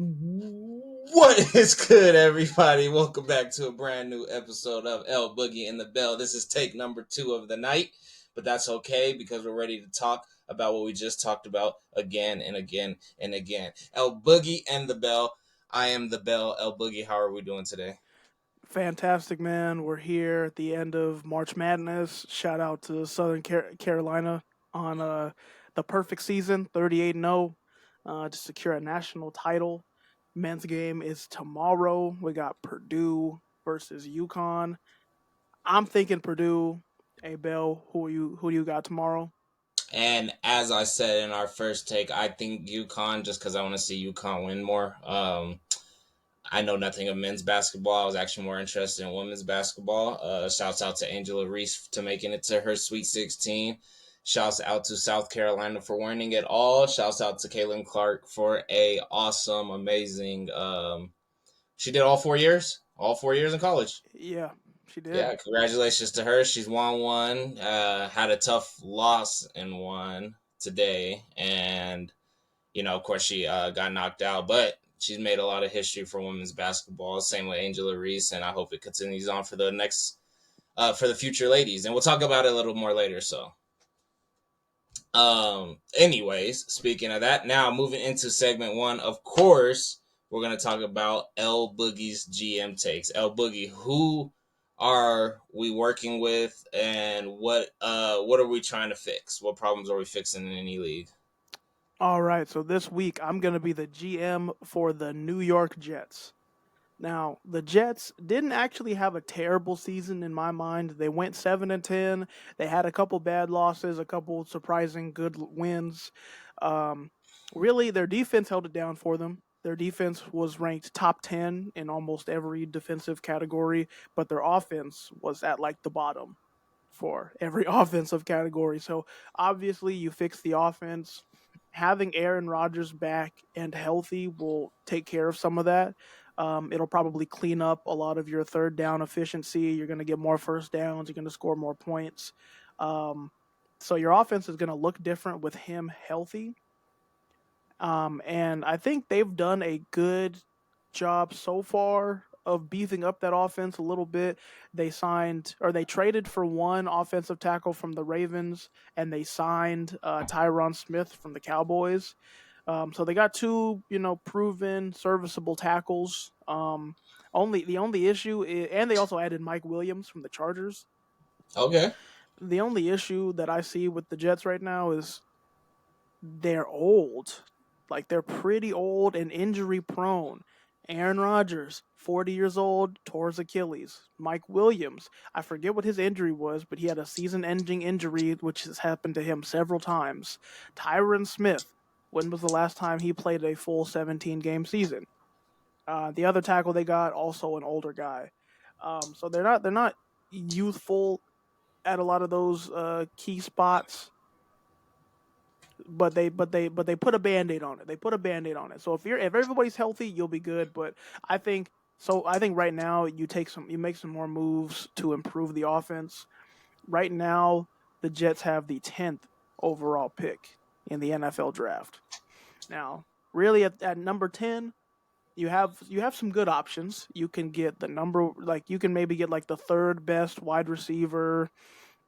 What is good, everybody? Welcome back to a brand new episode of El Boogie and the Bell. This is take number 2 of the night, but that's okay because we're ready to talk about what we just talked about again and again and again. El Boogie and the Bell. I am the Bell. El Boogie, how are we doing today? Fantastic, man. We're here at the end of March Madness. Shout out to Southern Carolina on the perfect season, 38-0, to secure a national title. Men's game is tomorrow. We got Purdue versus UConn. I'm thinking Purdue. Hey, Bell, who do you got tomorrow? And as I said in our first take, I think UConn just because I want to see UConn win more. I know nothing of men's basketball. I was actually more interested in women's basketball. Shouts out to Angela Reese to making it to her Sweet 16. Shouts out to South Carolina for winning it all. Shouts out to Caitlin Clark for a awesome, amazing. She did all 4 years in college. Yeah, she did. Yeah, congratulations to her. She's won one. Had a tough loss in one today, and of course, she got knocked out, but she's made a lot of history for women's basketball. Same with Angela Reese, and I hope it continues on for the next, for the future ladies. And we'll talk about it a little more later. So, anyways, speaking of that, now moving into segment 1, of course, we're gonna talk about El Boogie's GM takes. El Boogie, who are we working with, and what are we trying to fix? What problems are we fixing in any league? All right, so this week I'm going to be the GM for the New York Jets. Now, the Jets didn't actually have a terrible season in my mind. They went 7-10. They had a couple bad losses, a couple surprising good wins. Um, really, their defense held it down for them. Their defense was ranked top 10 in almost every defensive category, but their offense was at like the bottom for every offensive category. So obviously, you fix the offense. Having Aaron Rodgers back and healthy will take care of some of that. It'll probably clean up a lot of your third down efficiency. You're going to get more first downs. You're going to score more points. Um, so your offense is going to look different with him healthy. And I think they've done a good job so far of beefing up that offense a little bit. They traded for one offensive tackle from the Ravens, and they signed Tyron Smith from the Cowboys. So they got two, proven serviceable tackles. The only issue is, and they also added Mike Williams from the Chargers. Okay. The only issue that I see with the Jets right now is they're old. Like they're pretty old and injury prone. Aaron Rodgers, 40 years old, tore his Achilles. Mike Williams, I forget what his injury was, but he had a season-ending injury, which has happened to him several times. Tyron Smith, when was the last time he played a full 17-game season? The other tackle they got, also an older guy. So they're not youthful at a lot of those key spots, but they put a band-aid on it. They put a band-aid on it. So if everybody's healthy, you'll be good. But I think right now you make some more moves to improve the offense. Right now, the Jets have the 10th overall pick in the NFL draft. Now, really at number 10, you have some good options. You can get the number like you can maybe get like the third best wide receiver.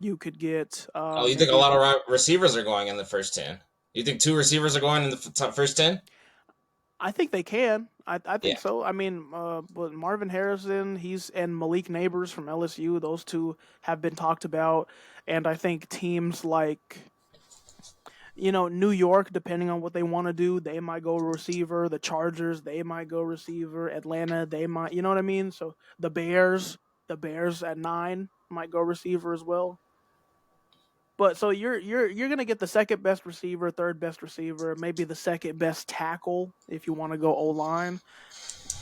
You could get Oh, you think a maybe lot of receivers are going in the first 10? You think 2 receivers are going in the first 10? I think they can. I Yeah. think so. I mean, but Marvin Harrison, and Malik Neighbors from LSU. Those two have been talked about, and I think teams like New York, depending on what they want to do, they might go receiver. The Chargers, they might go receiver. Atlanta, they might. You know what I mean? So the Bears at 9 might go receiver as well. But so you're gonna get the second best receiver, third best receiver, maybe the second best tackle if you want to go O line.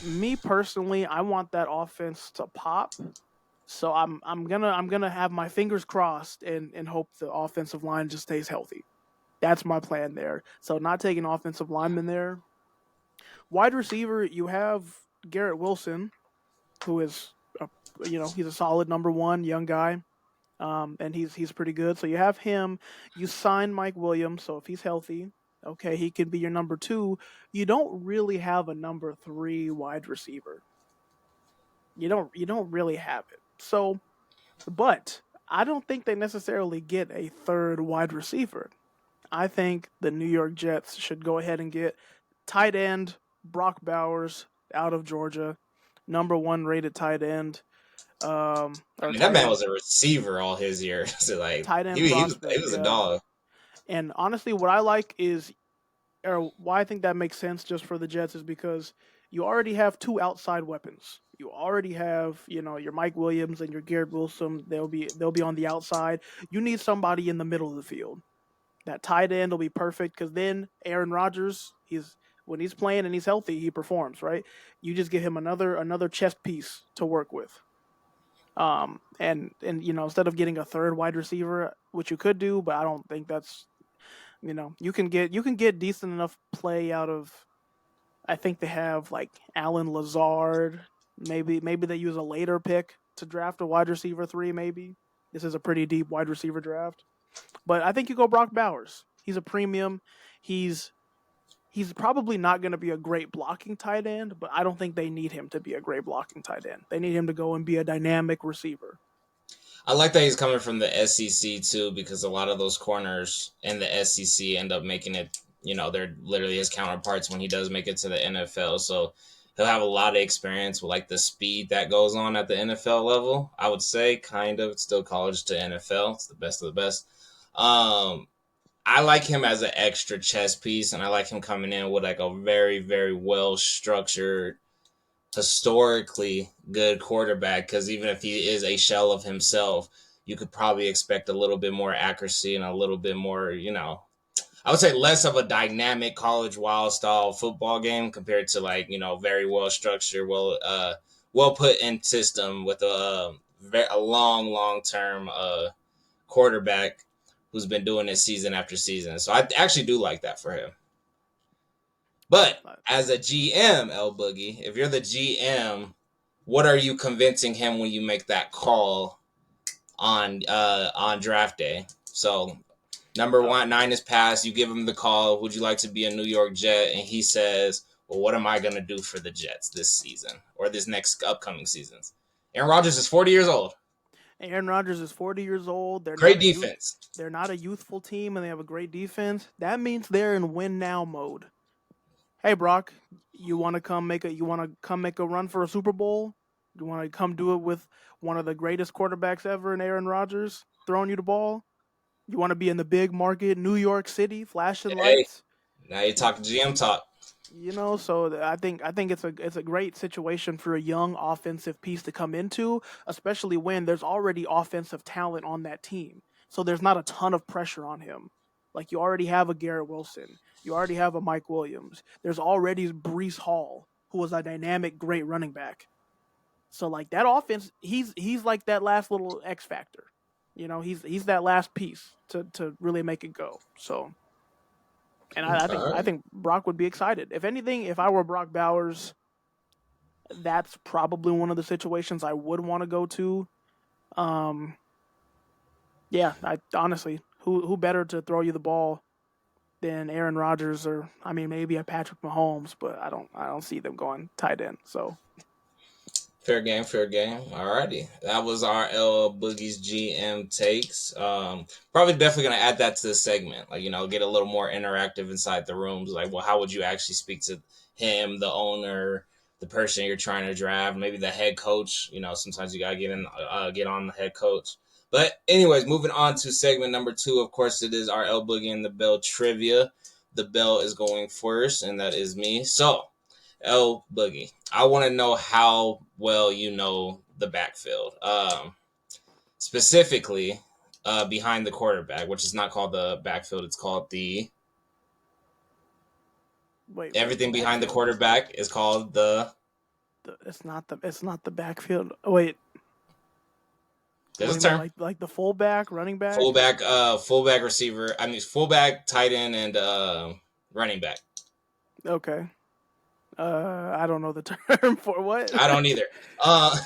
Me personally, I want that offense to pop. So I'm gonna have my fingers crossed and hope the offensive line just stays healthy. That's my plan there. So not taking offensive lineman there. Wide receiver, you have Garrett Wilson, who is he's a solid number one young guy. And he's pretty good. So you have him. You sign Mike Williams, so if he's healthy. Okay, he can be your number two. You don't really have a number three wide receiver. You don't really have it. So, but I don't think they necessarily get a third wide receiver. I think the New York Jets should go ahead and get tight end Brock Bowers out of Georgia, number one rated tight end, I or mean, that tight man end, was a receiver all his years. So like tight end he prospect. was a Yeah, dog. and honestly, what I like is, or why I think that makes sense just for the Jets is because you already have two outside weapons. You already have, your Mike Williams and your Garrett Wilson. They'll be on the outside. You need somebody in the middle of the field. That tight end will be perfect because then Aaron Rodgers, he's when he's playing and he's healthy, he performs, right? You just give him another chess piece to work with. And instead of getting a third wide receiver, which you could do, but I don't think that's you can get decent enough play out of. I think they have like Alan Lazard. Maybe they use a later pick to draft a wide receiver three. Maybe this is a pretty deep wide receiver draft. But I think you go Brock Bowers. He's a premium. He's he's probably not going to be a great blocking tight end, but I don't think they need him to be a great blocking tight end. They need him to go and be a dynamic receiver. I like that he's coming from the SEC too, because a lot of those corners in the SEC end up making it. They're literally his counterparts when he does make it to the NFL. So he'll have a lot of experience with like the speed that goes on at the NFL level. I would say kind of it's still college to NFL. It's the best of the best. Um, I like him as an extra chess piece, and I like him coming in with like a very, very well structured, historically good quarterback. Because even if he is a shell of himself, you could probably expect a little bit more accuracy and a little bit more, I would say less of a dynamic college wild style football game compared to like very well structured, well put in system with a long term quarterback who's been doing it season after season. So I actually do like that for him. Yeah, But as a GM, El Boogie, if you're the GM, what are you convincing him when you make that call on draft day? So number uh, 9 is passed. You give him the call. Would you like to be a New York Jet? And he says, "Well, what am I going to do for the Jets this season or this next upcoming seasons?" Aaron Rodgers is 40 years old. Aaron Rodgers is 40 years old. They're not Great a youth. defense. They're not a youthful team, and they have a great defense. That means they're in win now mode. Hey Brock, you want to come make a run for a Super Bowl? You want to come do it with one of the greatest quarterbacks ever in Aaron Rodgers throwing you the ball? You want to be in the big market, New York City, flashing Hey, lights? now you're talking GM talk. So I think it's a great situation for a young offensive piece to come into, especially when there's already offensive talent on that team. So there's not a ton of pressure on him. Like you already have a Garrett Wilson, you already have a Mike Williams. There's already Brees Hall, who was a dynamic, great running back. So like that offense, he's like that last little X factor. He's that last piece to really make it go. So and I, I Okay, think all I right. think Brock would be excited. If anything, if I were Brock Bowers, that's probably one of the situations I would want to go to. Um, yeah, I honestly, who better to throw you the ball than Aaron Rodgers or I mean maybe a Patrick Mahomes, but I don't see them going tight end. So Fair game, fair game. Alrighty. That was our L Boogie's GM takes. Probably definitely gonna add that to the segment. Like, get a little more interactive inside the rooms. Like, well, how would you actually speak to him, the owner, the person you're trying to draft, maybe the head coach. Sometimes you gotta get on the head coach. But anyways, moving on to segment number 2. Of course, it is our L Boogie and the Bell trivia. The Bell is going first, and that is me. So L Boogie, I want to know how well you know the backfield, specifically behind the quarterback, which is not called the backfield. It's called the wait, what? The everything behind the backfield? quarterback is called the. It's not the backfield. Wait, what There's do a you mean? term. Like the fullback, running back? Fullback receiver. I mean, fullback, tight end, and running back. Okay. I don't know the term for what. I don't either. Uh,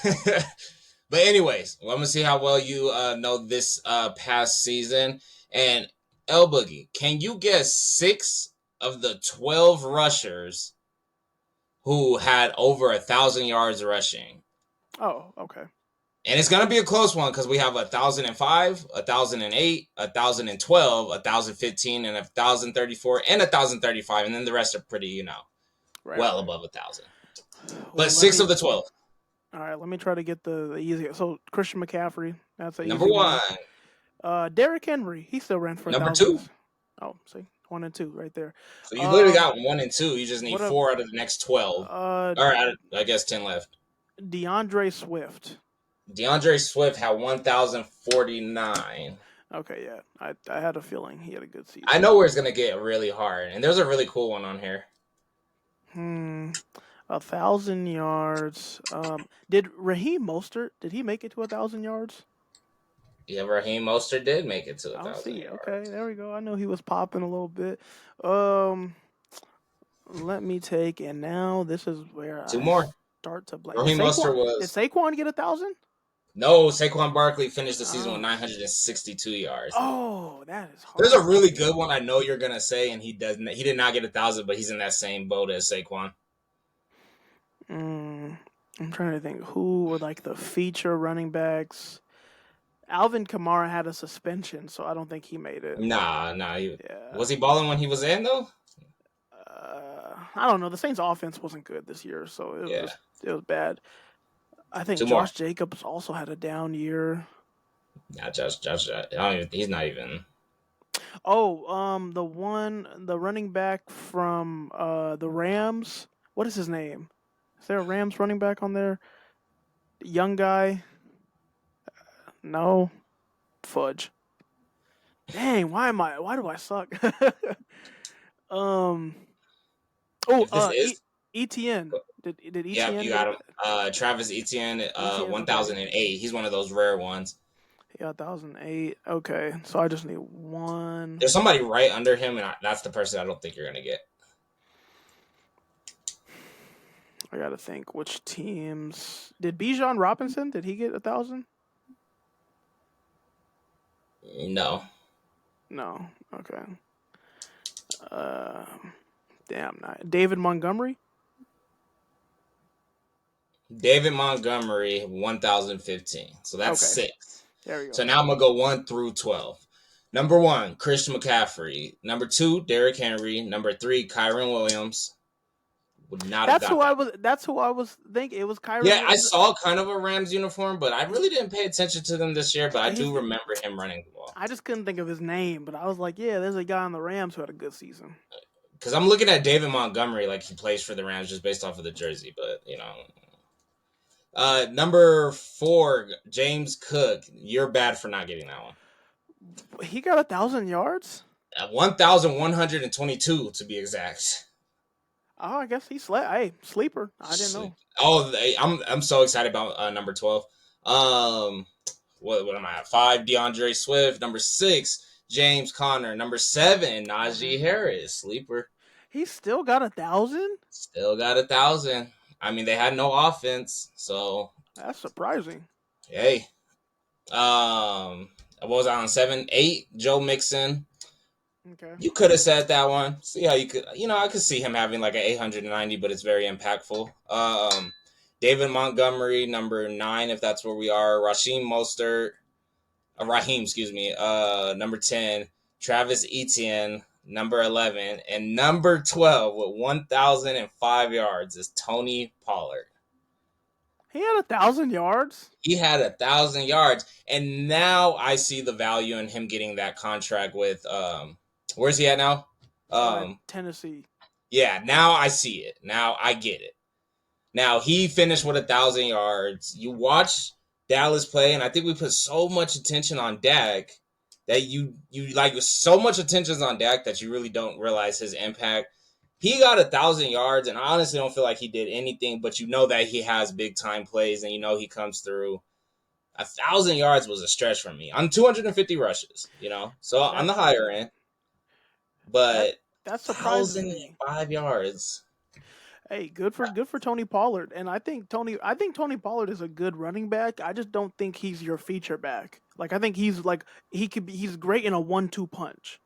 but anyways, well, I'm gonna see how well you know this past season. And L Boogie, can you guess 6 of the 12 rushers who had over 1,000 yards rushing. Oh, okay. And it's gonna be a close one because we have 1,005, 1,008, 1,012, 1,015, and 1,034, and 1,035, and then the rest are pretty, Right, well right. above 1,000. But Well, let six me. of the 12. All right, let me try to get the easy. So Christian McCaffrey, that's an Number easy one. one. Derrick Henry, he still ran for a Number thousand. two. Oh, see, 1 and 2 right there. So you literally Um, got 1 and 2. You just need what a 4 out of the next 12. uh Or I guess 10 left. DeAndre Swift. DeAndre Swift had 1,049. Okay, yeah, I had a feeling he had a good I season. know where it's gonna get really hard, and there's a really cool one on here. 1,000 yards. Did Raheem Mostert? Did he make it to 1,000 yards? Yeah, Raheem Mostert did make it to a I'll thousand see. Okay, yards. there we go. I know he was popping a little bit. Um, Let me take, and now this is where Two I more. start to blank. Did Raheem Saquon? Mostert Did was Saquon get 1,000? no. Saquon Barkley finished the season with Oh, 962 yards. oh, that is There's a hard to really get. good one I know you're gonna say, and he doesn't. He did not get 1,000, but he's in that same boat as Saquon. Mm, I'm trying to think who were like the feature running backs. Alvin Kamara had a suspension, so I don't think he made it. Nah. Yeah. Was he balling when he was in though? I don't know. The Saints' offense wasn't good this year, so Yeah. it was bad. I think Two more. Josh Jacobs also had a down year. Nah, Josh. I don't even, he's not even. Oh, the running back from the Rams. What is his name? Is there a Rams running back on there? Young guy? No, fudge. Dang, why do I suck? um. Oh, If this is, ETN. Did yep, ETN you get got it? him. Travis Etienne, ETN. Okay. 1,008. He's one of those rare ones. Yeah, 1,008. Okay, so I just need one. There's somebody right under him, and that's the person I don't think you're gonna get. I gotta think which teams did Bijan Robinson? Did he get 1,000? No. No. Okay. Uh, damn. Not David Montgomery. David Montgomery, 1,015. So that's Okay, 6. there we So go. now I'm going to go 1 through 12. Number 1, Christian McCaffrey. Number 2, Derrick Henry. Number 3, Kyron Williams. Would not have That's got who that. I was. That's who I was thinking. It was Yeah, Kyron. I saw kind of a Rams uniform, but I really didn't pay attention to them this year, but I He's. do remember him running the ball. I just couldn't think of his name, but I was like, yeah, there's a guy on the Rams who had a good season. Because I'm looking at David Montgomery like he plays for the Rams just based off of the jersey, but, Number 4, James Cook. You're bad for not getting that one. He got 1,000 yards. 1,122 to be exact. Oh, I guess he slept. Hey, sleeper. I didn't know. Oh, I'm so excited about number 12. Um, what am I at? 5, DeAndre Swift. Number 6, James Conner. Number 7, Mm-hmm. Najee Harris. Sleeper. He still got 1,000. Still got 1,000. I mean, they had no offense, so That's surprising. hey. What was I on 7, 8? Joe Mixon. Okay. You could have said that one. See how you could, I could see him having like an 890, but it's very impactful. David Montgomery, number 9, if that's where we are. Raheem, excuse me. Number 10, Travis Etienne, number 11, and number 12 with 1,005 yards is Tony Pollard. He had 1,000 yards. He had 1,000 yards, and now I see the value in him getting that contract with where's he at now? Tennessee. Yeah, now I see it. Now I get it. Now he finished with 1,000 yards. You watch Dallas play, and I think we put so much attention on Dak that you like so much attention on Dak that you really don't realize his impact. He got 1,000 yards, and I honestly don't feel like he did anything, but you know that he has big time plays, and you know he comes through. 1,000 yards was a stretch for me on 250 rushes, so on That the higher end, that but that surprises me. 1,005 yards. Hey, good for Tony Pollard. And I think Tony Pollard is a good running back. I just don't think he's your feature back. Like I think he's great in a 1-2 punch.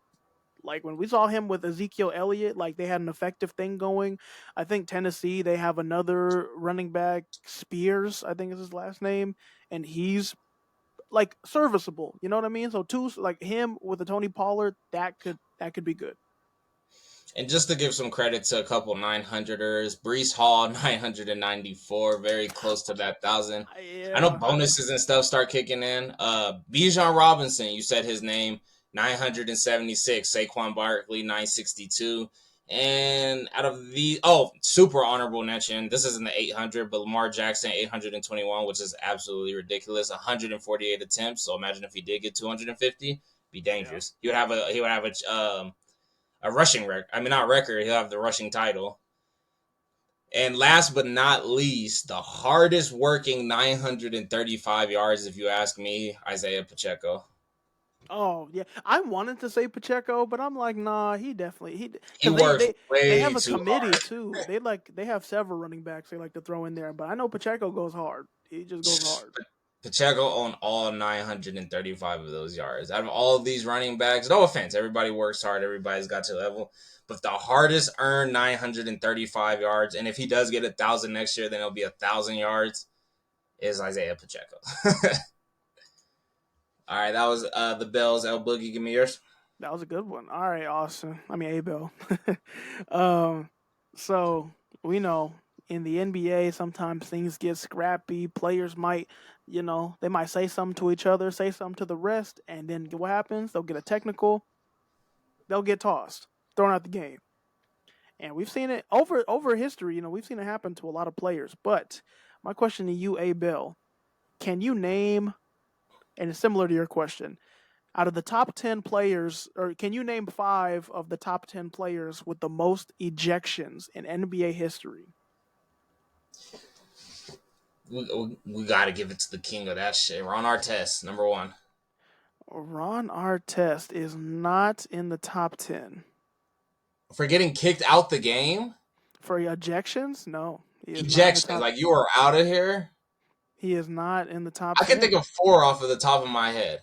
Like when we saw him with Ezekiel Elliott, like they had an effective thing going. I think Tennessee, they have another running back, Spears, I think is his last name, and he's like serviceable. You know what I mean? So two like him with a Tony Pollard, that could be good. And just to give some credit to a couple 900ers, Brees Hall 994, very close to that thousand. I know Yeah, I mean, bonuses and stuff start kicking in. Bijan Robinson, you said his name, 976. Saquon Barkley 962. And out of the super honorable mention, this isn't the 800, but Lamar Jackson 821, which is absolutely ridiculous. 148 attempts. So imagine if he did get 250, be yeah. dangerous. He would have a rushing record. I mean, not record. He'll have the rushing title. And last but not least, the hardest working 935 yards, if you ask me, Isaiah Pacheco. Oh yeah, I wanted to say Pacheco, but I'm like, nah, he definitely He because they works they have way a too committee hard. too. They have several running backs they like to throw in there, but I know Pacheco goes hard. He just goes hard. Pacheco on all 935 of those yards. Out of all of these running backs, no offense, everybody works hard. Everybody's got to level. But the hardest earned 935 yards, and if he does get 1,000 next year, then it'll be 1,000 yards, is Isaiah Pacheco. All right, that was the Bells. El Boogie, give me yours. That was a good one. All right, Austin. I mean, Abel. um, so we know in the NBA sometimes things get scrappy. Players might, they might say something to each other, say something to the rest, and then what happens? They'll get a technical. They'll get tossed, thrown out the game. And we've seen it over history. We've seen it happen to a lot of players. But my question to you, Abel, can you name? And it's similar to your question out of the top 10 players, or can you name five of the top 10 players with the most ejections in NBA history? We got to give it to the king of that shit. Ron Artest, number one. Ron Artest is not in the top 10. For getting kicked out the game? For ejections? No, he is not in the Ejections, top. like you are out of here? He is not in the top I can think 10. of four off of the top of my head.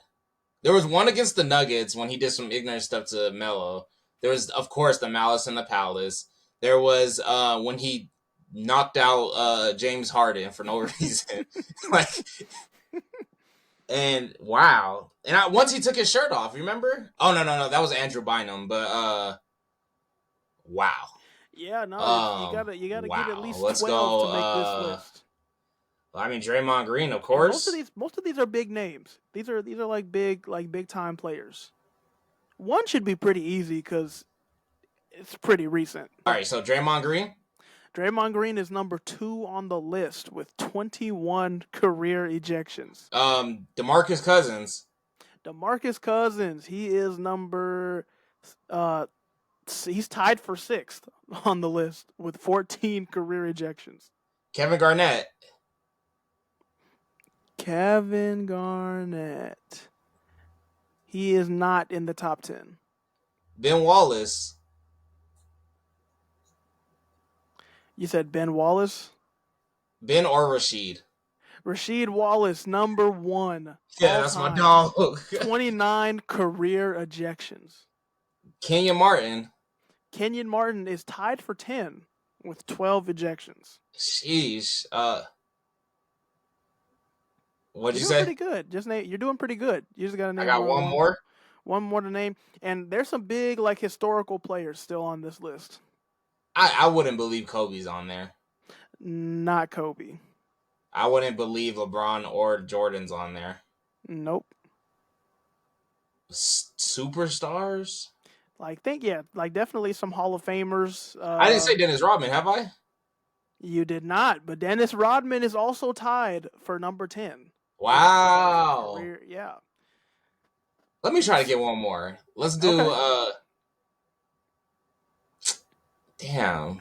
There was one against the Nuggets when he did some ignorant stuff to Melo. There was, of course, the Malice in the Palace. There was when he knocked out James Harden for no reason. like, and wow. And once he took his shirt off, remember? Oh, no. That was Andrew Bynum. But wow. Yeah, no, it's you gotta get at Wow. least Let's 12 go. to make this list. I mean, Draymond Green, of And most of course. these are big names. These are like big time players. One should be pretty easy because it's pretty recent. All right, so Draymond Green. Draymond Green is number 2 on the list with 21 career ejections. DeMarcus Cousins. DeMarcus Cousins, he is uh he's tied for 6th on the list with 14 career ejections. Kevin Garnett. Kevin Garnett. He is not in the top 10. Ben Wallace. You said Ben Wallace? Ben or Rashid. Rasheed Wallace, number 1 Yeah, all that's my time. dog. 29 career ejections. Kenyon Martin. Kenyon Martin is tied for 10 with 12 ejections. Sheesh. What'd You're you doing say? pretty good. You're doing pretty good. You just got to I name got one one more. one more to name. And there's some big like historical players still on this list. I wouldn't believe Kobe's on there. Not Kobe. I wouldn't believe LeBron or Jordan's on there. Nope. Superstars? Like definitely some Hall of Famers. I didn't say Dennis Rodman, have I? You did not, but Dennis Rodman is also tied for number 10 with Wow. career. Yeah. Let me try to get one more. Let's do Okay. damn.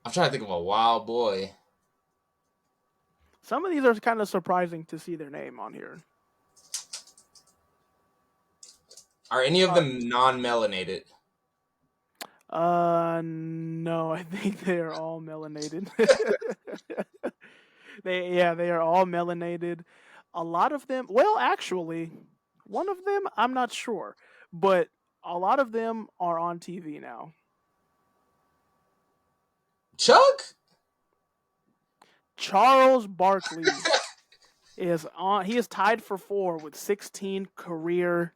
I'm trying to think of a wild boy. Some of these are kind of surprising to see their name on here. Are any of Uh, them non-melanated? no, I think they are all melanated. They are all melanated. A lot of them, well, actually, one of them, I'm not sure, but a lot of them are on TV now. Chuck? Charles Barkley is on. He is tied for four with 16 career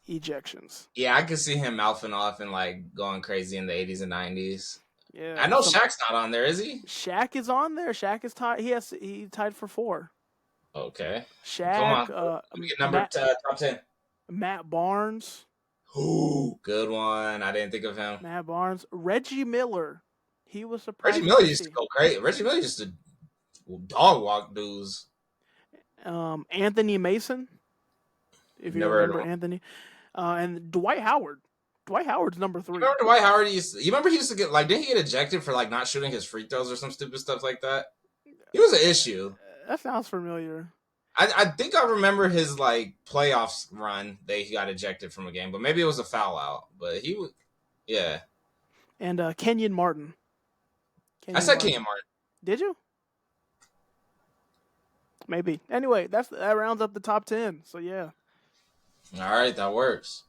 ejections. Yeah, I could see him mouthing off and like going crazy in the 80s and 90s. I Yeah, know some Shaq's not on there, is he? Shaq is on there. Shaq is tied. He tied for four. Okay. Come on. Shaq, Let me get number top 10. Matt Barnes, Ooh, good one. I didn't think of him. Reggie Miller. He was Reggie surprising Miller to used to see. go crazy. Reggie Miller used to dog walk dudes. Anthony Mason, if you Never heard of remember him. Anthony, and Dwight Howard. Dwight Howard's number You three. remember Dwight Howard? You remember he used to get like, didn't he get ejected for like not shooting his free throws or some stupid stuff like that? He was an issue. That sounds familiar. I think I remember his like playoffs run. He got ejected from a game, but maybe it was a foul out. But he was, yeah. And Kenyon Martin. I Kenyon said Martin. Kenyon Martin. Did you? Maybe. Anyway, that rounds up the top 10. So yeah. All right, that works.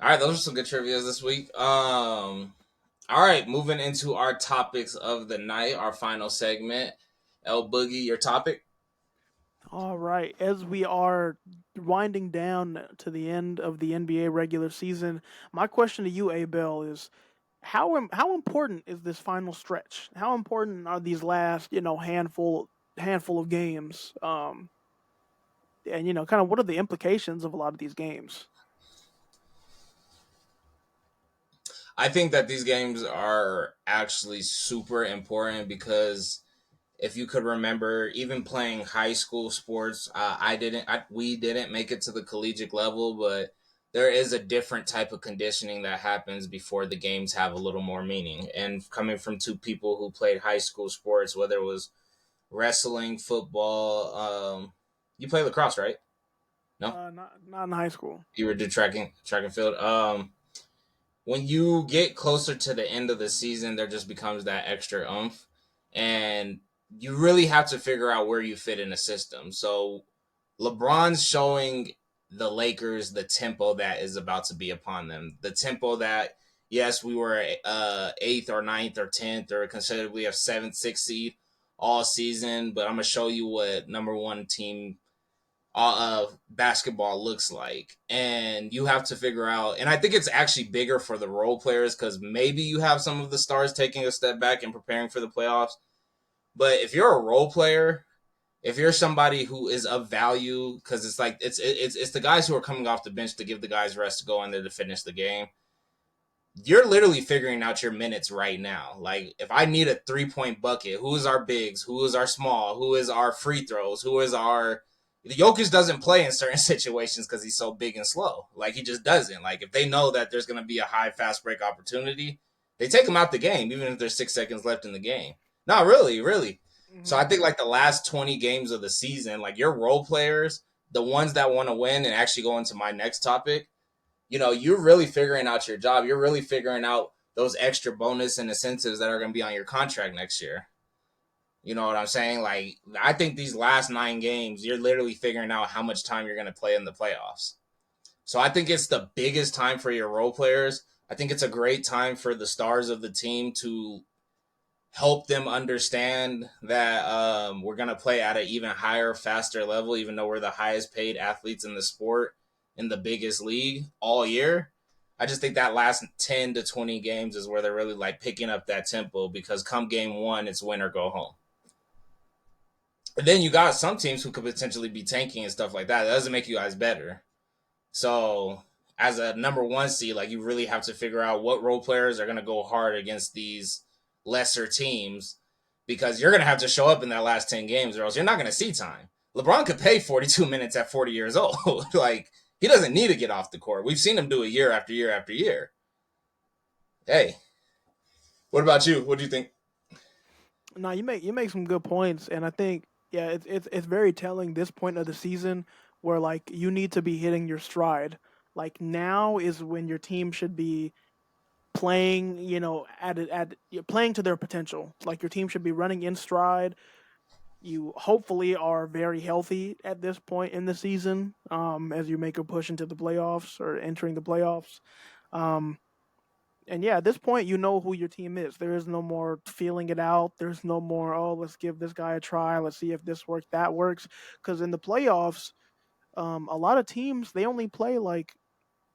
All right, those are some good trivias this week. All right, moving into our topics of the night, our final segment. El Boogie, your topic. All right. As we are winding down to the end of the NBA regular season, my question to you, Abel, is how important is this final stretch? How important are these last handful of games? And kind of what are the implications of a lot of these games? I think that these games are actually super important because if you could remember, even playing high school sports, we didn't make it to the collegiate level, but there is a different type of conditioning that happens before the games have a little more meaning. And coming from two people who played high school sports, whether it was wrestling, football, you play lacrosse, right? No, Not in high school. you were do track and field. When you get closer to the end of the season, there just becomes that extra oomph, and you really have to figure out where you fit in the system. So LeBron's showing the Lakers the tempo that is about to be upon them. The tempo that, yes, we were eighth or ninth or 10th or considerably a seventh, sixth seed all season, but I'm going to show you what number one team basketball looks like. And you have to figure out, and I think it's actually bigger for the role players because maybe you have some of the stars taking a step back and preparing for the playoffs. But if you're a role player, if you're somebody who is of value, because it's like it's the guys who are coming off the bench to give the guys rest to go in there to finish the game. You're literally figuring out your minutes right now. Like if I need a 3-point bucket, who is our bigs? Who is our small? Who is our free throws? Who is our Jokic doesn't play in certain situations because he's so big and slow. Like he just doesn't. Like if they know that there's going to be a high fast break opportunity, they take him out the game, even if there's 6 seconds left in the game. Not really, really. So Mm-hmm. I think like the last 20 games of the season, like your role players, the ones that want to win, and actually go into my next topic, you're really figuring out your job. You're really figuring out those extra bonus and incentives that are going to be on your contract next year. You know what I'm saying? Like, I think these last 9 games, you're literally figuring out how much time you're going to play in the playoffs. So I think it's the biggest time for your role players. I think it's a great time for the stars of the team to help them understand that we're going to play at an even higher, faster level, even though we're the highest paid athletes in the sport in the biggest league all year. I just think that last 10 to 20 games is where they're really like picking up that tempo because come game one, it's win or go home. And then you got some teams who could potentially be tanking and stuff like that. That doesn't make you guys better. So as a number one seed, like you really have to figure out what role players are going to go hard against these lesser teams because you're going to have to show up in that last 10 games or else you're not going to see time. LeBron could play 42 minutes at 40 years old. Like he doesn't need to get off the court. We've seen him do it year after year after year. Hey, what about you? What do you think? No, you make some good points, and I think yeah, it's very telling this point of the season where like you need to be hitting your stride. Like now is when your team should be playing, playing to their potential. Like your team should be running in stride, You hopefully are very healthy at this point in the season, as you make a push into the playoffs or entering the playoffs. Um, and yeah, at this point, you know who your team is. There is no more feeling it out. There's no more, oh, let's give this guy a try. Let's see if this works, that works. Because in the playoffs, a lot of teams, they only play like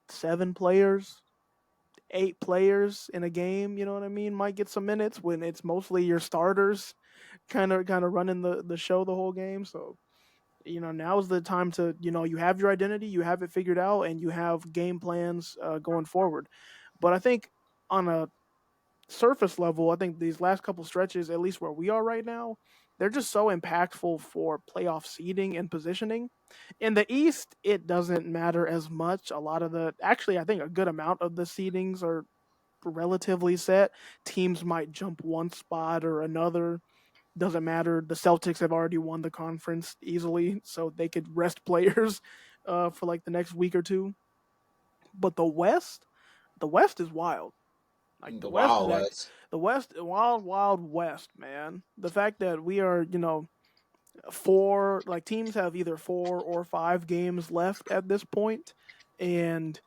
7 players, 8 players in a game. You know what I mean? Might get some minutes when it's mostly your starters kind of running the show the whole game. So now is the time to you have your identity, you have it figured out, and you have game plans going forward. But I think on a surface level, I think these last couple stretches, at least where we are right now, they're just so impactful for playoff seeding and positioning. In the East, it doesn't matter as much. A lot of actually, I think a good amount of the seedings are relatively set. Teams might jump one spot or another, doesn't matter. The Celtics have already won the conference easily, so they could rest players for like the next week or two. But the West is wild. Like the West is Wow, act Wes. the West, wild, wild West, man. The fact that we are, four, like teams have either 4 or 5 games left at this point, and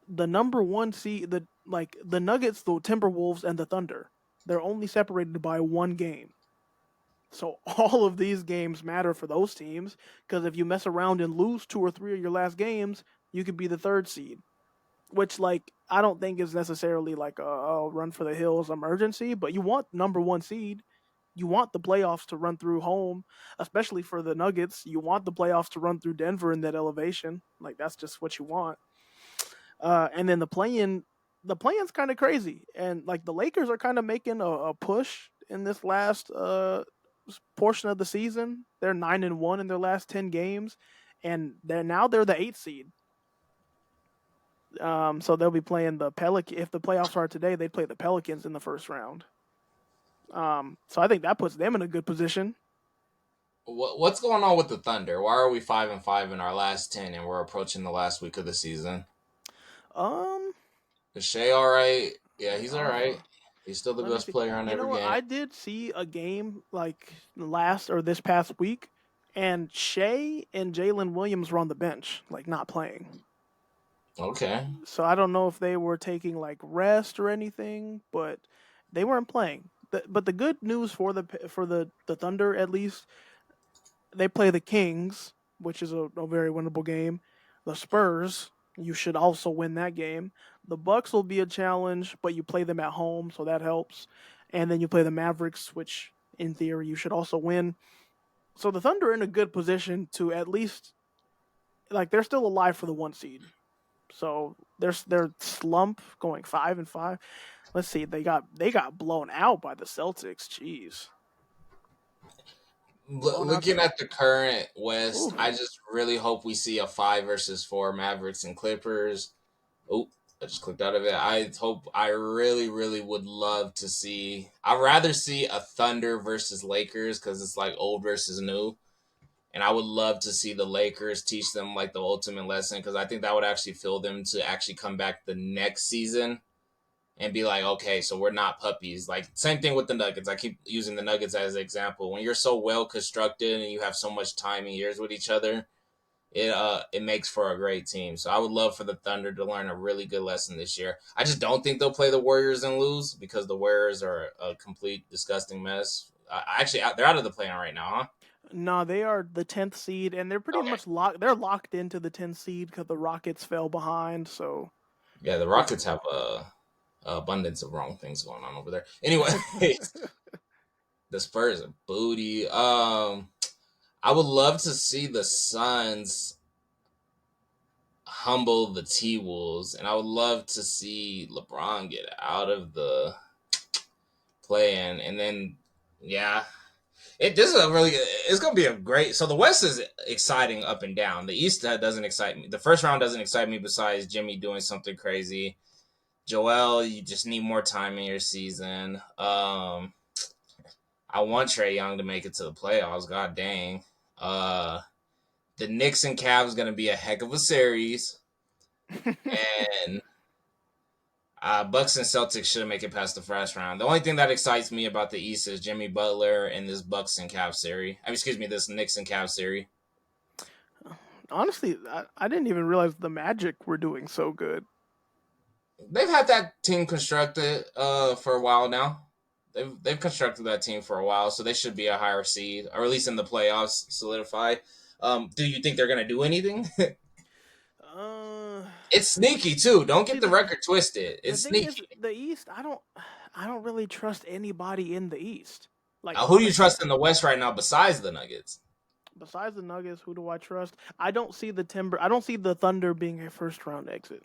the number one seed, the Nuggets, the Timberwolves, and the Thunder, they're only separated by 1 game. So all of these games matter for those teams because if you mess around and lose 2 or 3 of your last games, you could be the third seed. Which I don't think is necessarily like a run for the hills emergency, but you want number one seed. You want the playoffs to run through home, especially for the Nuggets. You want the playoffs to run through Denver in that elevation. Like that's just what you want. And then the play-in's kind of crazy, and like the Lakers are kind of making a push in this last portion of the season. They're 9-1 in their last 10 games, and they're the 8th seed. So they'll be playing the Pelican. If the playoffs are today, they play the Pelicans in the first round. So I think that puts them in a good position. What's going on with the Thunder? Why are we 5-5 in our last 10, and we're approaching the last week of the season? Um, Is Shea all right? Yeah, they he's all are right. for. He's still the Let me best see. player on You know every what? game. I did see a game like last or this past week, and Shea and Jalen Williams were on the bench, like not playing. Okay. So I don't know if they were taking like rest or anything, but they weren't playing. But the good news for the Thunder, at least, they play the Kings, which is a very winnable game. The Spurs, you should also win that game. The Bucks will be a challenge, but you play them at home, so that helps. And then you play the Mavericks, which in theory you should also win. So the Thunder are in a good position to at least they're still alive for the 1 seed. So their slump going 5-5. Let's see, they got blown out by the Celtics. Jeez, blown out. Looking at the current West, Oof. I just really hope we see a 5 versus 4 Mavericks and Clippers. Oh, I just clicked out of it. I really, really would love to see. I'd rather see a Thunder versus Lakers because it's like old versus new. And I would love to see the Lakers teach them like the ultimate lesson because I think that would actually fill them to actually come back the next season and be like, okay, so we're not puppies. Like same thing with the Nuggets. I keep using the Nuggets as an example. When you're so well constructed and you have so much time and years with each other, it makes for a great team. So I would love for the Thunder to learn a really good lesson this year. I just don't think they'll play the Warriors and lose because the Warriors are a complete disgusting mess. Actually, they're out of the play-in right now, huh? No, they are the 10th seed, and they're pretty Okay. much locked. They're locked into the 10th seed because the Rockets fell behind. So Yeah, the yeah. Rockets have a abundance of wrong things going on over there. Anyway, the Spurs are booty. I would love to see the Suns humble the T Wolves, and I would love to see LeBron get out of the play-in, and then yeah, this is a really it's gonna be a great. So the West is exciting up and down. The East doesn't excite me. The first round doesn't excite me. Besides Jimmy doing something crazy, Joel, you just need more time in your season. I want Trey Young to make it to the playoffs. God dang. Uh, the Knicks and Cavs is going to be a heck of a series, and Bucks and Celtics should make it past the first round. The only thing that excites me about the East is Jimmy Butler and this Bucks and Cavs series. I mean, excuse me, this Knicks and Cavs series. Honestly, I didn't even realize the Magic were doing so good. They've had that team constructed for a while now. They've constructed that team for a while, so they should be a higher seed, or at least in the playoffs, solidify. Do you think they're gonna do anything? Uh, It's sneaky too. Don't see get the the record twisted. the It's thing is, sneaky. the East. I don't really trust anybody in the East. Like Who do you honestly, trust in the West right now besides the Nuggets? besides the Nuggets, who do I trust? I don't see the Timber. I don't see the Thunder being a first round exit.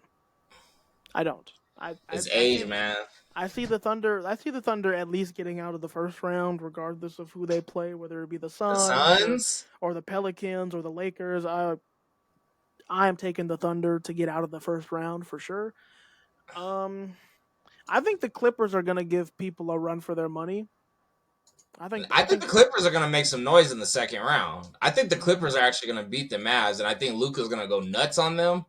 I don't. It's I see age, man. I see the Thunder. I see the Thunder at least getting out of the first round, regardless of who they play, whether it be the The Suns Suns. or the Pelicans or the Lakers. I am taking the Thunder to get out of the first round for sure. Um, I think the Clippers are going to give people a run for their money. I I think the think Clippers are going to make some noise in the second round. I think the mhm. Clippers are actually going to beat the Mavs, and I think Luka's going to go nuts on them.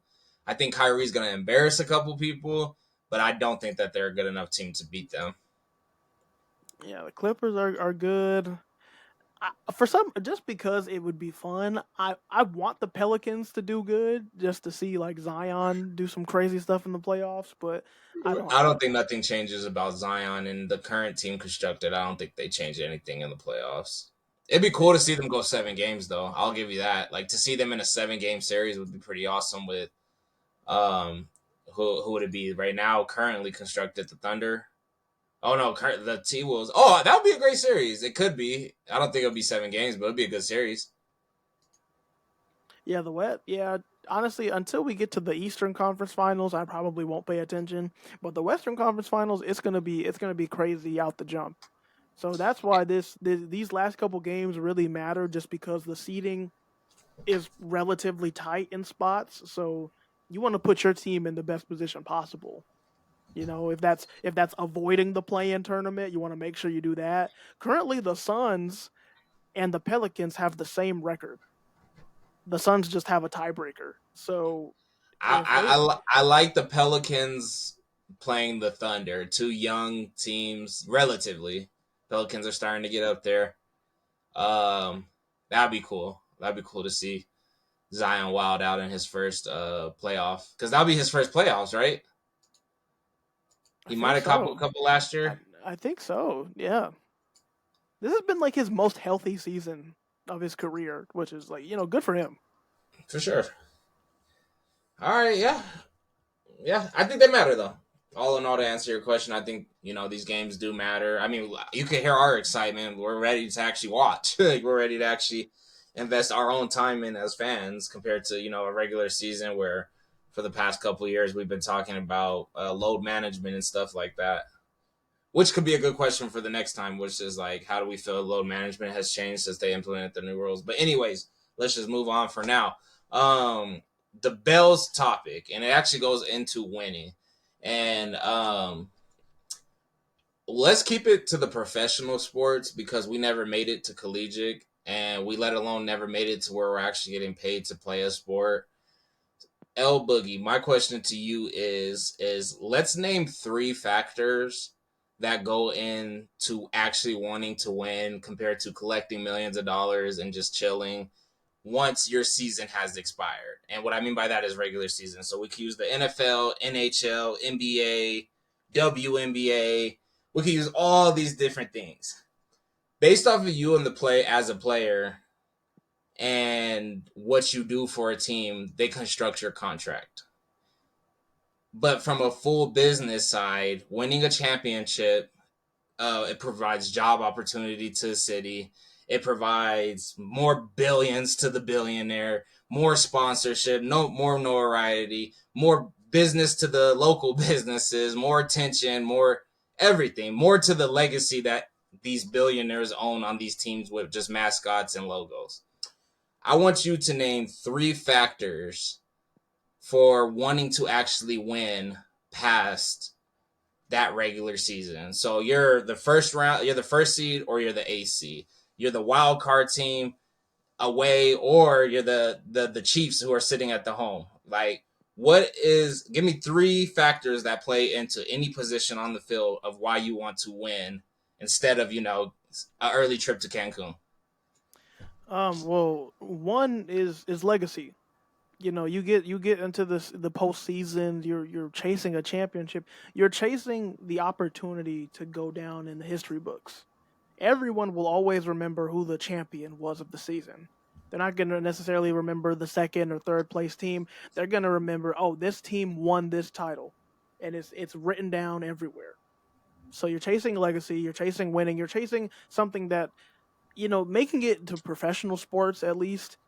I think Kyrie's going to embarrass a couple people, but I don't think that they're a good enough team to beat them. Yeah, the Clippers are good. For some, just because it would be fun, I want the Pelicans to do good, just to see like Zion do some crazy stuff in the playoffs. But I don't. I don't think nothing changes about Zion and the current team constructed. I don't think they change anything in the playoffs. It'd be cool to see them go 7 games, though. I'll give you that. Like to see them in a 7 game series would be pretty awesome. With um, who would it be right now? Currently constructed the Thunder. Oh no, the T Wolves. Oh, that would be a great series. It could be. I don't think it'll be 7 games, but it'd be a good series. Yeah, the West. Yeah, honestly, until we get to the Eastern Conference Finals, I probably won't pay attention. But the Western Conference Finals, it's gonna be crazy out the jump. So that's why these last couple games really matter, just because the seeding is relatively tight in spots. So you want to put your team in the best position possible. You know, if that's avoiding the play-in tournament, you want to make sure you do that. Currently, the Suns and the Pelicans have the same record. The Suns just have a tiebreaker. So if they I like the Pelicans playing the Thunder. Two young teams, relatively. Pelicans are starting to get up there. That'd be cool. That'd be cool to see Zion wild out in his first playoff, because that'll be his first playoffs, right? I He might think have caught a so. couple last year. I think so. Yeah. This has been like his most healthy season of his career, which is like, good for him. For sure. All right, yeah. Yeah, I think they matter though. All in all, to answer your question, I think these games do matter. I mean, you can hear our excitement. We're ready to actually watch. Like, we're ready to actually invest our own time in as fans, compared to a regular season where for the past couple of years we've been talking about load management and stuff like that. Which could be a good question for the next time, which is like, how do we feel load management has changed since they implemented the new rules? But anyways, let's just move on for now. The Bells topic, and it actually goes into winning. And let's keep it to the professional sports, because we never made it to collegiate, and we let alone never made it to where we're actually getting paid to play a sport. El Boogie, my question to you is let's name 3 factors that go into actually wanting to win compared to collecting millions of dollars and just chilling once your season has expired. And what I mean by that is regular season. So we can use the NFL, NHL, NBA, WNBA. We can use all these different things. Based off of you and the play as a player and what you do for a team, they construct your contract. But from a full business side, winning a championship, it provides job opportunity to the city. It provides more billions to the billionaire, more sponsorship, no more notoriety, more business to the local businesses, more attention, more everything, more to the legacy that these billionaires own on these teams with just mascots and logos. I want you to name 3 factors for wanting to actually win past that regular season. So you're the first round, you're the first seed, or you're the eighth seed. You're the wild card team away, or you're the Chiefs who are sitting at the home. Like, Give me three factors that play into any position on the field of why you want to win instead of, an early trip to Cancun. Well, one is legacy. You get into the postseason. You're chasing a championship. You're chasing the opportunity to go down in the history books. Everyone will always remember who the champion was of the season. They're not going to necessarily remember the second or third place team. They're going to remember, oh, this team won this title, and it's written down everywhere. So you're chasing legacy. You're chasing winning. You're chasing something that making it to professional sports at least.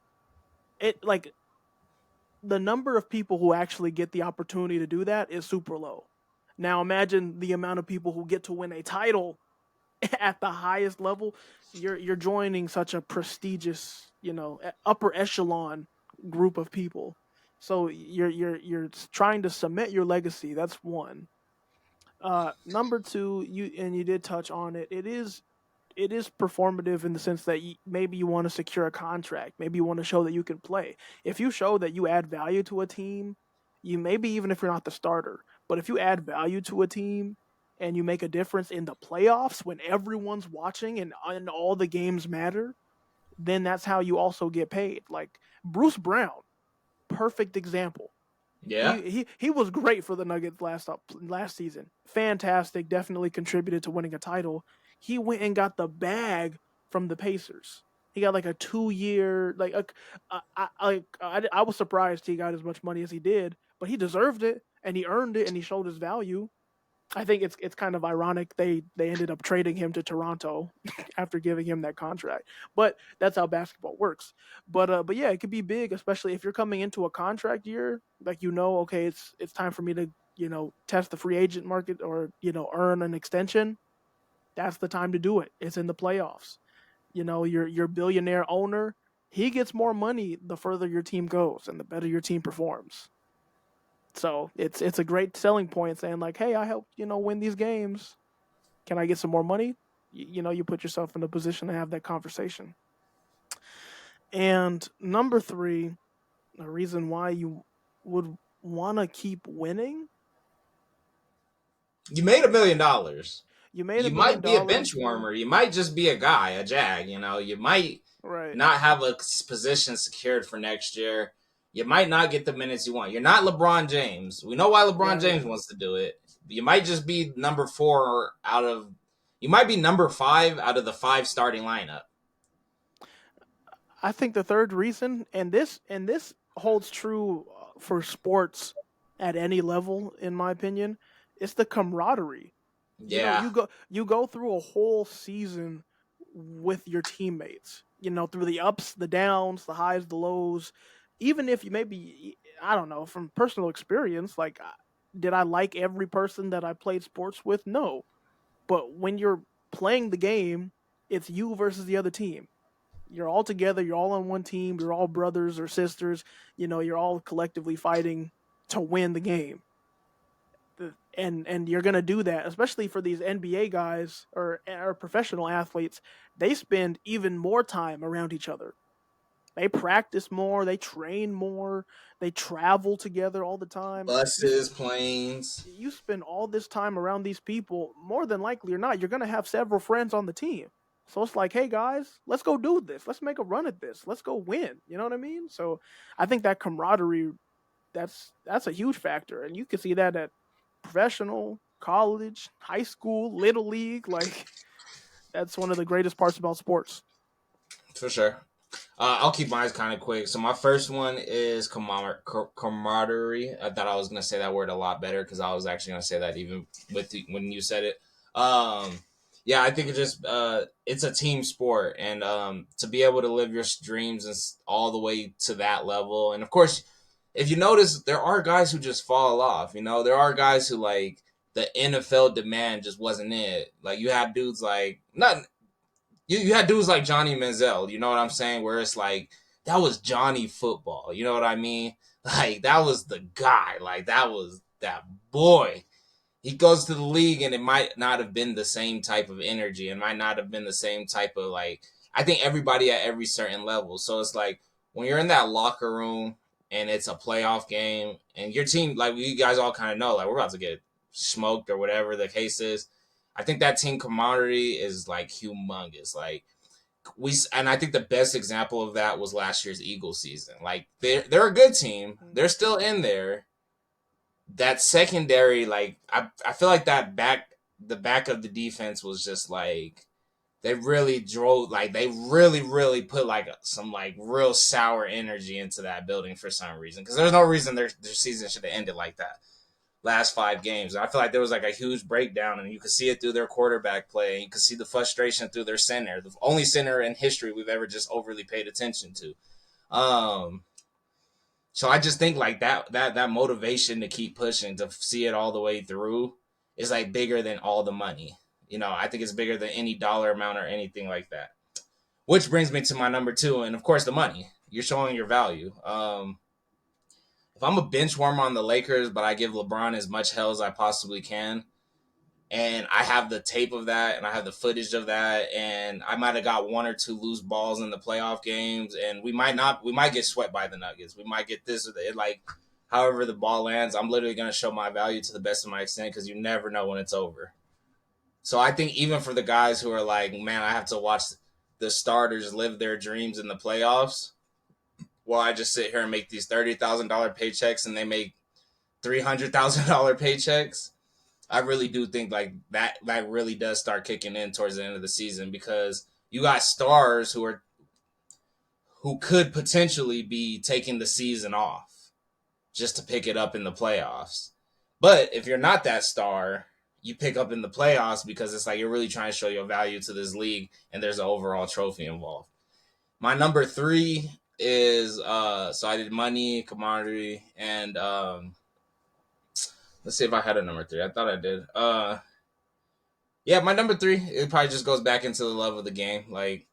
It like the number of people who actually get the opportunity to do that is super low. Now imagine the amount of people who get to win a title at the highest level. You're joining such a prestigious, upper echelon group of people. So you're trying to cement your legacy. That's one. Number two, you did touch on it. It is performative in the sense that maybe you want to secure a contract. Maybe you want to show that you can play. If you show that you add value to a team, you maybe even if you're not the starter, but if you add value to a team and you make a difference in the playoffs when everyone's watching and all the games matter, then that's how you also get paid. Like Bruce Brown, perfect example. Yeah. He was great for the Nuggets last season. Fantastic, definitely contributed to winning a title. He went and got the bag from the Pacers. He got like a 2 year I was surprised he got as much money as he did, but he deserved it and he earned it and he showed his value. I think it's kind of ironic they ended up trading him to Toronto after giving him that contract. But that's how basketball works. But yeah, it could be big, especially if you're coming into a contract year, like okay, it's time for me to test the free agent market or earn an extension. That's the time to do it. It's in the playoffs. Your billionaire owner, he gets more money the further your team goes and the better your team performs. So it's a great selling point saying like, hey, I helped win these games. Can I get some more money? You put yourself in a position to have that conversation. And number three, a reason why you would want to keep winning. You made $1 million. You made a You million might be a bench dollars, warmer. You might just be a guy, a jag. You might right? not have a position secured for next year. You might not get the minutes you want. You're not LeBron James. We know why LeBron Right. James wants to do it. You might just be number four out of. You might be number five out of the five starting lineup. I think the third reason, and this holds true for sports at any level, in my opinion, it's the camaraderie. Yeah. You go through a whole season with your teammates. Through the ups, the downs, the highs, the lows. Even if you maybe I don't know from personal experience, like did I like every person that I played sports with? No, but when you're playing the game, it's you versus the other team. You're all together. You're all on one team. You're all brothers or sisters. You're all collectively fighting to win the game. And you're gonna do that, especially for these NBA guys or professional athletes. They spend even more time around each other. They practice more. They train more. They travel together all the time. Buses, planes. You spend all this time around these people. More than likely or not, you're gonna have several friends on the team. So it's like, hey guys, let's go do this. Let's make a run at this. Let's go win. You know what I mean? So I think that camaraderie that's a huge factor, and you can see that at professional, college, high school, little league. Like that's one of the greatest parts about sports. For sure. I'll keep mine kind of quick. So my first one is camaraderie. I thought I was gonna say that word a lot better because I was actually gonna say that even when you said it. Yeah, I think it's a team sport, and to be able to live your dreams and all the way to that level, and of course, if you notice, there are guys who just fall off. There are guys who like the NFL demand just wasn't it. Like you have dudes like not you had dudes like Johnny Manziel, you know what I'm saying? Where it's like that was Johnny football, you know what I mean? Like that was the guy, like that was that boy. He goes to the league and it might not have been the same type of energy. It might not have been the same type of like I think everybody at every certain level. So it's like when you're in that locker room and it's a playoff game, and your team, like you guys all kind of know, like we're about to get smoked or whatever the case is. I think that team camaraderie is like humongous. Like and I think the best example of that was last year's Eagles season. Like they're a good team. They're still in there. That secondary, like I feel like the back of the defense was just like they really drove, like they really put like some like real sour energy into that building for some reason, because there's no reason their season should have ended like that last 5 games. I feel like there was like a huge breakdown, and you could see it through their quarterback play, and you could see the frustration through their center, the only center in history we've ever just overly paid attention to. So I just think like that motivation to keep pushing, to see it all the way through, is like bigger than all the money. I think it's bigger than any dollar amount or anything like that. Which brings me to my number 2, and of course the money. You're showing your value. If I'm a bench warmer on the Lakers, but I give LeBron as much hell as I possibly can, and I have the tape of that, and I have the footage of that, and I might have got 1 or 2 loose balls in the playoff games, and we might get swept by the Nuggets. We might get this or that. Like, however the ball lands, I'm literally going to show my value to the best of my extent, because you never know when it's over. So I think even for the guys who are like, man, I have to watch the starters live their dreams in the playoffs, while I just sit here and make these $30,000 paychecks and they make $300,000 paychecks. I really do think like that really does start kicking in towards the end of the season, because you got stars who could potentially be taking the season off just to pick it up in the playoffs. But if you're not that star, you pick up in the playoffs because it's like you're really trying to show your value to this league, and there's an overall trophy involved. My number 3 is so I did money, camaraderie, and let's see if I had a number 3. I thought I did. Yeah, my number 3, it probably just goes back into the love of the game. Like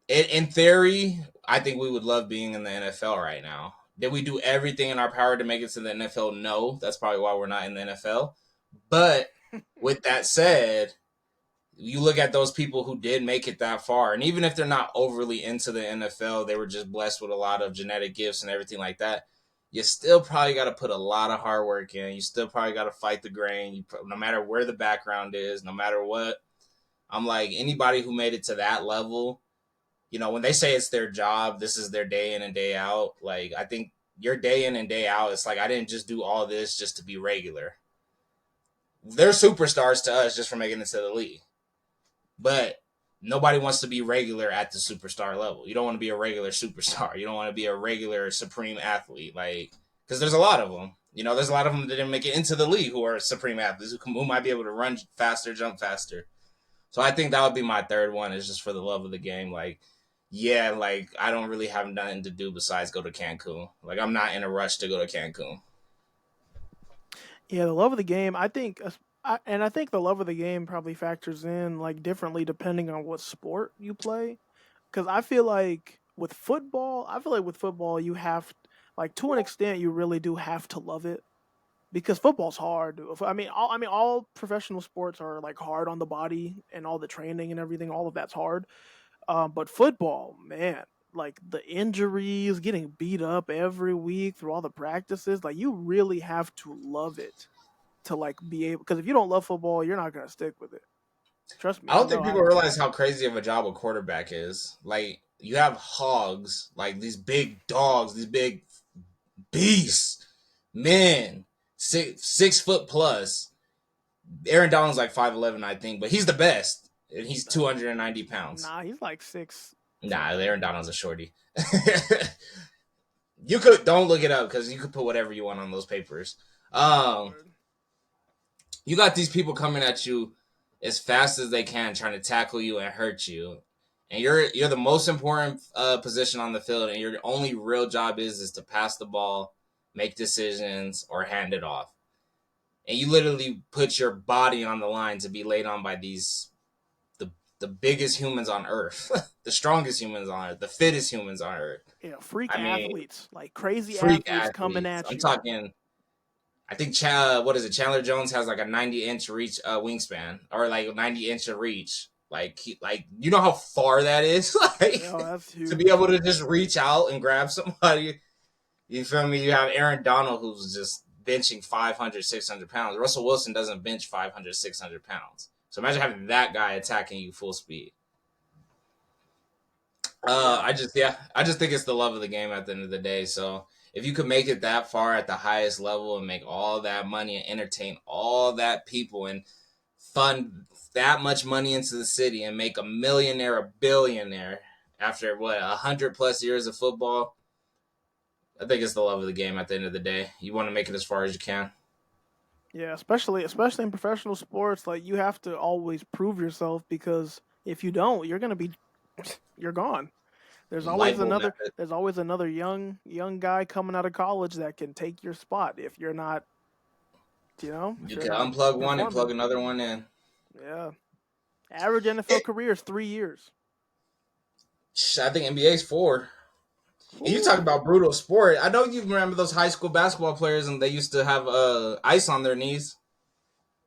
in theory, I think we would love being in the NFL right now. Did we do everything in our power to make it to the NFL? No. That's probably why we're not in the NFL. But with that said, you look at those people who did make it that far, and even if they're not overly into the NFL, they were just blessed with a lot of genetic gifts and everything like that. You still probably got to put a lot of hard work in. You still probably got to fight the grain, no matter where the background is, no matter what. I'm like, anybody who made it to that level, when they say it's their job, this is their day in and day out. Like, I think your day in and day out, it's like, I didn't just do all this just to be regular. They're superstars to us just for making it to the league. But nobody wants to be regular at the superstar level. You don't want to be a regular superstar. You don't want to be a regular supreme athlete, like, because there's a lot of them. There's a lot of them that didn't make it into the league who are supreme athletes who might be able to run faster, jump faster. So I think that would be my third one, is just for the love of the game. Like, yeah, like I don't really have nothing to do besides go to Cancun. Like, I'm not in a rush to go to Cancun. Yeah, the love of the game. I think the love of the game probably factors in like differently depending on what sport you play. Because I feel like with football, you have, like, to an extent, you really do have to love it, because football's hard. All professional sports are like hard on the body, and all the training and everything. All of that's hard. But football, man, like the injuries, getting beat up every week through all the practices, like you really have to love it to like be able. Because if you don't love football, you're not gonna stick with it. Trust me, I I don't know think I people don't. realize how crazy of a job a quarterback is. Like, you have hogs, like these big dogs, these big beasts, men, 6 foot plus. Aaron Donald's like 5'11", I think, but he's the best, and he's Uh, 290 pounds. nah, he's like 6 Nah, something. Aaron Donald's a shorty. You could don't look it up, because you could put whatever you want on those papers. Oh Um, lord. you got these people coming at you as fast as they can, trying to tackle you and hurt you, and you're the most important position on the field, and your only real job is to pass the ball, make decisions, or hand it off. And you literally put your body on the line to be laid on by the the biggest humans on earth, the strongest humans on earth, the fittest humans on earth. Yeah, freak I mean, athletes, like crazy freak athletes coming athletes. at I'm you. talking. I think what is it? Chandler Jones has like a 90-inch reach wingspan, or like 90-inch reach. Like you know how far that is, like Oh, that's to be huge. able to just reach out and grab somebody. You feel me? You have Aaron Donald who's just benching 500, 600 pounds. Russell Wilson doesn't bench 500, 600 pounds. So imagine having that guy attacking you full speed. Yeah. I just think it's the love of the game at the end of the day. So if you could make it that far at the highest level and make all that money and entertain all that people and fund that much money into the city and make a millionaire a billionaire after what 100 plus years of football, I think it's the love of the game at the end of the day. You want to make it as far as you can. Yeah, especially in professional sports, like you have to always prove yourself because if you don't, you're gonna be you're gone. Light bulb method. There's always another young guy coming out of college that can take your spot if you're not, if You you're can not unplug one and performing. plug another one in. Yeah. Average NFL career is 3 years. I think NBA's four. And you talk Ooh. about brutal sport. I know you remember those high school basketball players and they used to have ice on their knees.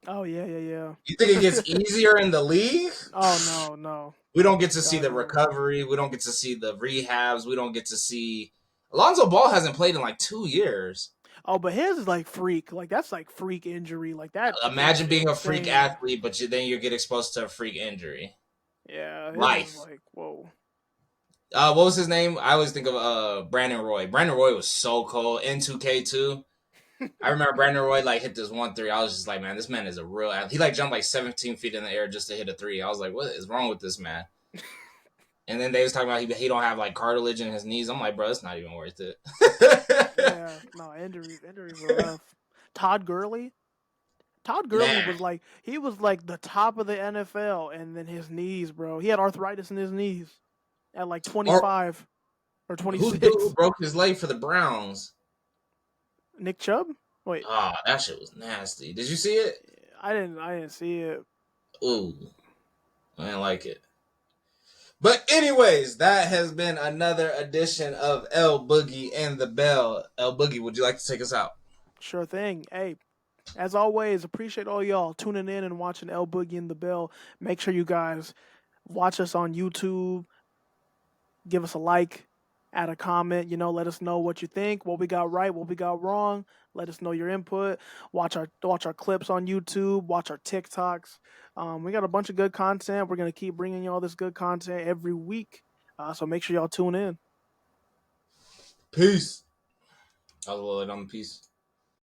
Oh yeah. You think it gets easier in the league? Oh no. We don't get to see God the no. recovery. We don't get to see the rehabs. We don't get to see. Alonzo Ball hasn't played in like 2 years. Oh, but his is like freak. Like that's like freak injury. Like that is Imagine being a freak insane. athlete, but then you get exposed to a freak injury. Yeah, his is Life. like whoa. What was his name? I always think of Brandon Roy. Brandon Roy was so cold in 2K2. I remember Brandon Roy like hit this 1 3. I was just like, man, this man is a real athlete. He like jumped like 17 feet in the air just to hit a three. I was like, what is wrong with this man? And then they was talking about he don't have like cartilage in his knees. I'm like, bro, it's not even worth it. Yeah, no injuries are rough. Todd Gurley. Todd Gurley Man, was like he was like the top of the NFL, and then his knees, bro. He had arthritis in his knees at like or 25 or who's the dude who 26. broke his leg for the Browns? Nick Chubb. Wait, Oh, that shit was nasty. Did you see it? I didn't see it. Ooh, I didn't like it. But anyways, that has been another edition of El Boogie and the Bell. El Boogie, would you like to take us out? Sure thing. Hey, as always, appreciate all y'all tuning in and watching El Boogie and the Bell. Make sure you guys watch us on YouTube. Give us a like, add a comment. Let us know what you think, what we got right, what we got wrong. Let us know your input. Watch our clips on YouTube. Watch our TikToks. We got a bunch of good content. We're gonna keep bringing y'all this good content every week. So make sure y'all tune in. Peace. I was a little late on the piece.